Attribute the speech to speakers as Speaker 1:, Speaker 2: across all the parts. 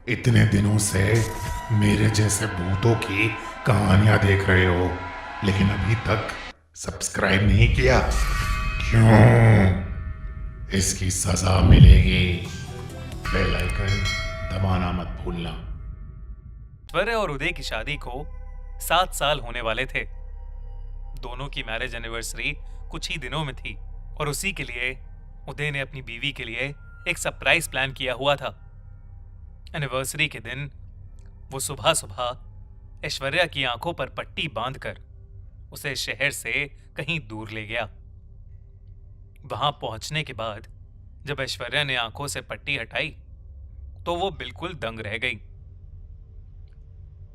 Speaker 1: इतने दिनों से मेरे जैसे भूतों की कहानियां देख रहे हो, लेकिन अभी तक सब्सक्राइब नहीं किया। क्यों? इसकी सजा मिलेगी। बेल आइकन दबाना मत भूलना।
Speaker 2: ऐश्वर्या और उदय की शादी को 7 साल होने वाले थे। दोनों की मैरिज एनिवर्सरी कुछ ही दिनों में थी और उसी के लिए उदय ने अपनी बीवी के लिए एक सरप्राइज प्लान किया हुआ था। एनिवर्सरी के दिन वो सुबह सुबह ऐश्वर्या की आंखों पर पट्टी बांधकर उसे शहर से कहीं दूर ले गया। वहां पहुंचने के बाद जब ऐश्वर्या ने आंखों से पट्टी हटाई तो वो बिल्कुल दंग रह गई।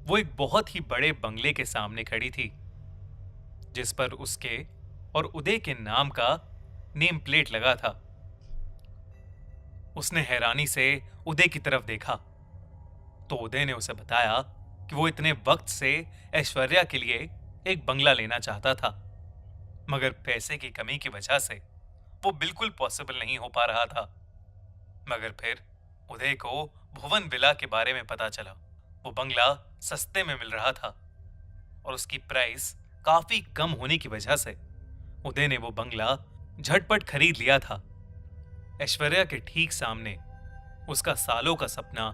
Speaker 2: वो एक बहुत ही बड़े बंगले के सामने खड़ी थी जिस पर उसके और उदय के नाम का नेम प्लेट लगा था। उसने हैरानी से उदय की तरफ देखा तो उदय ने उसे बताया कि वो इतने वक्त से ऐश्वर्या के लिए एक बंगला लेना चाहता था, मगर पैसे की कमी की वजह से वो बिल्कुल पॉसिबल नहीं हो पा रहा था। मगर फिर उदय को भुवन विला के बारे में पता चला। वो बंगला सस्ते में मिल रहा था और उसकी प्राइस काफी कम होने की वजह से उदय ने वो बंगला झटपट खरीद लिया था। ऐश्वर्या के ठीक सामने उसका सालों का सपना,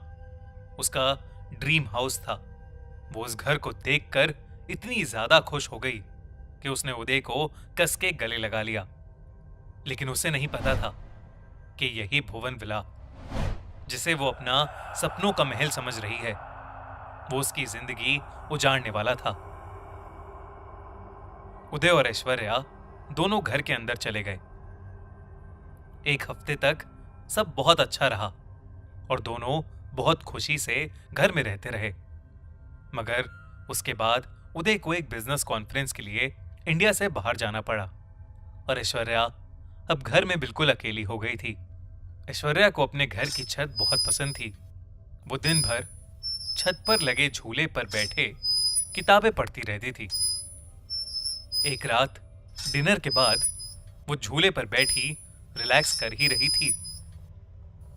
Speaker 2: उसका ड्रीम हाउस था। वो उस घर को देखकर इतनी ज्यादा खुश हो गई कि उसने उदय को कस के गले लगा लिया। लेकिन उसे नहीं पता था कि यही भुवन विला, जिसे वो अपना सपनों का महल समझ रही है, वो उसकी जिंदगी उजाड़ने वाला था। उदय और ऐश्वर्या दोनों घर के अंदर चले गए। एक हफ्ते तक सब बहुत अच्छा रहा और दोनों बहुत खुशी से घर में रहते रहे। मगर उसके बाद उदय को एक बिजनेस कॉन्फ्रेंस के लिए इंडिया से बाहर जाना पड़ा और ऐश्वर्या अब घर में बिल्कुल अकेली हो गई थी। ऐश्वर्या को अपने घर की छत बहुत पसंद थी। वो दिन भर छत पर लगे झूले पर बैठे किताबें पढ़ती रहती थी। एक रात डिनर के बाद वो झूले पर बैठी रिलैक्स कर ही रही थी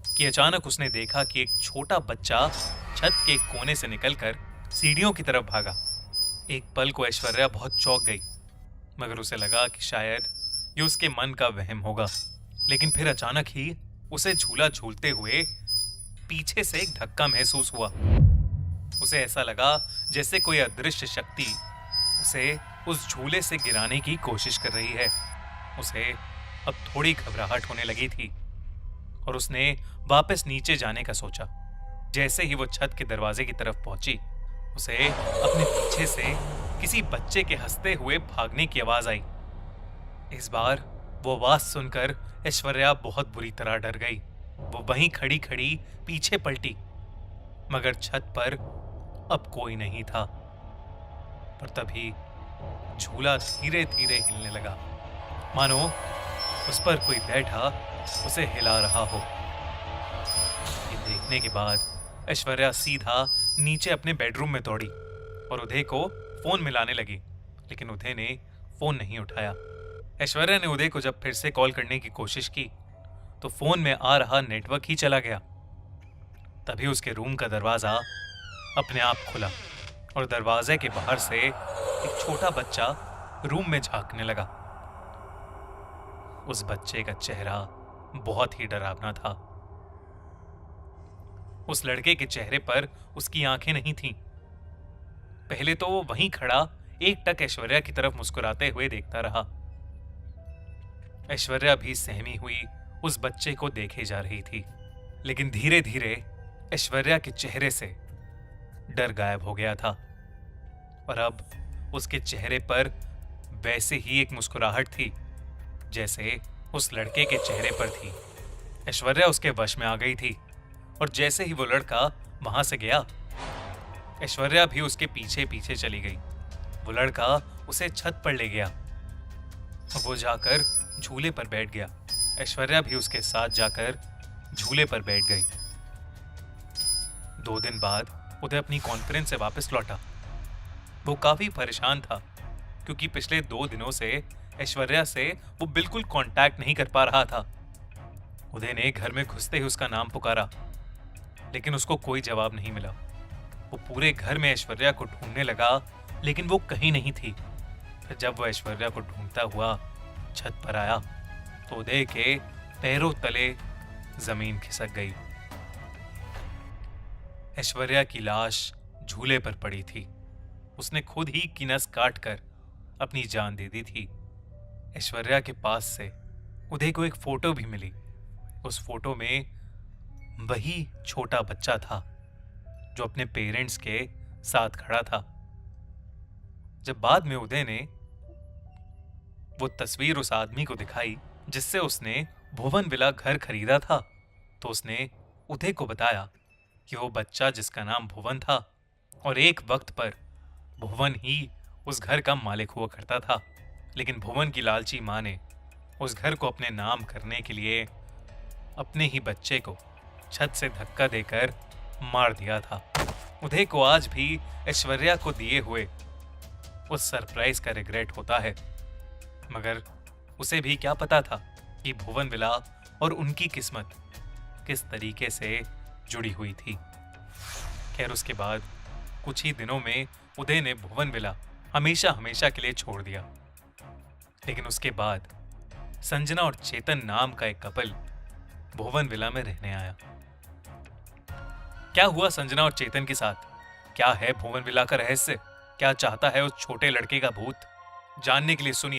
Speaker 2: कि अचानक उसने देखा कि एक छोटा बच्चा छत के एक कोने से निकलकर सीढ़ियों की तरफ भागा। एक पल को ऐश्वर्या बहुत चौंक गई, मगर उसे लगा कि शायद ये उसके मन का वहम होगा। लेकिन फिर अचानक ही उसे झूला झूलते हुए पीछे से एक धक्का महसूस हुआ। उसे ऐसा लगा जैसे कोई अदृश्य शक्ति उसे उस झूले से गिराने की कोशिश कर रही है। उसे अब थोड़ी घबराहट होने लगी थी और उसने वापस नीचे जाने का सोचा। जैसे ही वो छत के दरवाजे की तरफ पहुंची, उसे अपने पीछे से किसी बच्चे के हंसते हुए भागने की आवाज आई। इस बार वो आवाज सुनकर ऐश्वर्या बहुत बुरी तरह डर गई। वो वहीं खड़ी खड़ी पीछे पलटी, मगर छत पर अब कोई नहीं था। पर तभी झूला धीरे धीरे हिलने लगा, मानो उस पर कोई बैठा उसे हिला रहा हो। ये देखने के बाद ऐश्वर्या सीधा नीचे अपने बेडरूम में दौड़ी और उदय को फोन मिलाने लगी, लेकिन उदय ने फोन नहीं उठाया। ऐश्वर्या ने उदय को जब फिर से कॉल करने की कोशिश की तो फोन में आ रहा नेटवर्क ही चला गया। तभी उसके रूम का दरवाजा अपने आप खुला और दरवाजे के बाहर से एक छोटा बच्चा रूम में झांकने लगा। उस बच्चे का चेहरा बहुत ही डरावना था। उस लड़के के चेहरे पर उसकी आंखें नहीं थीं। पहले तो वो वहीं खड़ा एकटक ऐश्वर्या की तरफ मुस्कुराते हुए देखता रहा। ऐश्वर्या भी सहमी हुई उस बच्चे को देखे जा रही थी, लेकिन धीरे धीरे ऐश्वर्या के चेहरे से डर गायब हो गया था और अब उसके चेहरे पर वैसे ही एक मुस्कुराहट थी जैसे उस लड़के के चेहरे पर थी। ऐश्वर्या उसके वश में आ गई थी और जैसे ही वो लड़का वहां से गया, ऐश्वर्या भी उसके पीछे पीछे चली गई। वो लड़का उसे छत पर ले गया और वो जाकर झूले पर बैठ गया। ऐश्वर्या भी उसके साथ जाकर झूले पर बैठ गई। 2 दिन बाद उदय अपनी कॉन्फ्रेंस से वापस लौटा। वो काफी परेशान था क्योंकि पिछले 2 दिनों से ऐश्वर्या से वो बिल्कुल कांटेक्ट नहीं कर पा रहा था। उदय ने घर में घुसते ही उसका नाम पुकारा। लेकिन उसको कोई जवाब नहीं मिला। वो पूरे घर में ऐश्वर्या को ढूंढने लगा, लेकिन वो कहीं नहीं थी। फिर जब वो ऐश्वर्या को ढूंढता हुआ छत पर आया तो उदय के पैरों तले जमीन खिसक गई। ऐश्वर्या की लाश झूले पर पड़ी थी। उसने खुद ही की नस काट कर अपनी जान दे दी थी। ऐश्वर्या के पास से उदय को एक फोटो भी मिली। उस फोटो में वही छोटा बच्चा था जो अपने पेरेंट्स के साथ खड़ा था। जब बाद में उदय ने वो तस्वीर उस आदमी को दिखाई जिससे उसने भुवन विला घर खरीदा था, तो उसने उदय को बताया कि वो बच्चा जिसका नाम भुवन था और एक वक्त पर भुवन ही उस घर का मालिक हुआ करता था, लेकिन भुवन की लालची मां ने उस घर को अपने नाम करने के लिए अपने ही बच्चे को छत से धक्का देकर मार दिया था। उदय को आज भी ऐश्वर्या को दिए हुए उस सरप्राइज का रिग्रेट होता है, मगर उसे भी क्या पता था कि भुवन विला और उनकी किस्मत किस तरीके से जुड़ी हुई थी। खैर, उसके बाद कुछ ही दिनों में उदय ने भुवन विला हमेशा हमेशा के लिए छोड़ दिया। लेकिन उसके बाद संजना और चेतन नाम का एक कपल भुवन विला में रहने आया। क्या हुआ संजना और चेतन के साथ? क्या है भुवन विला का रहस्य? क्या चाहता है उस छोटे लड़के का भूत? जानने के लिए सुनिए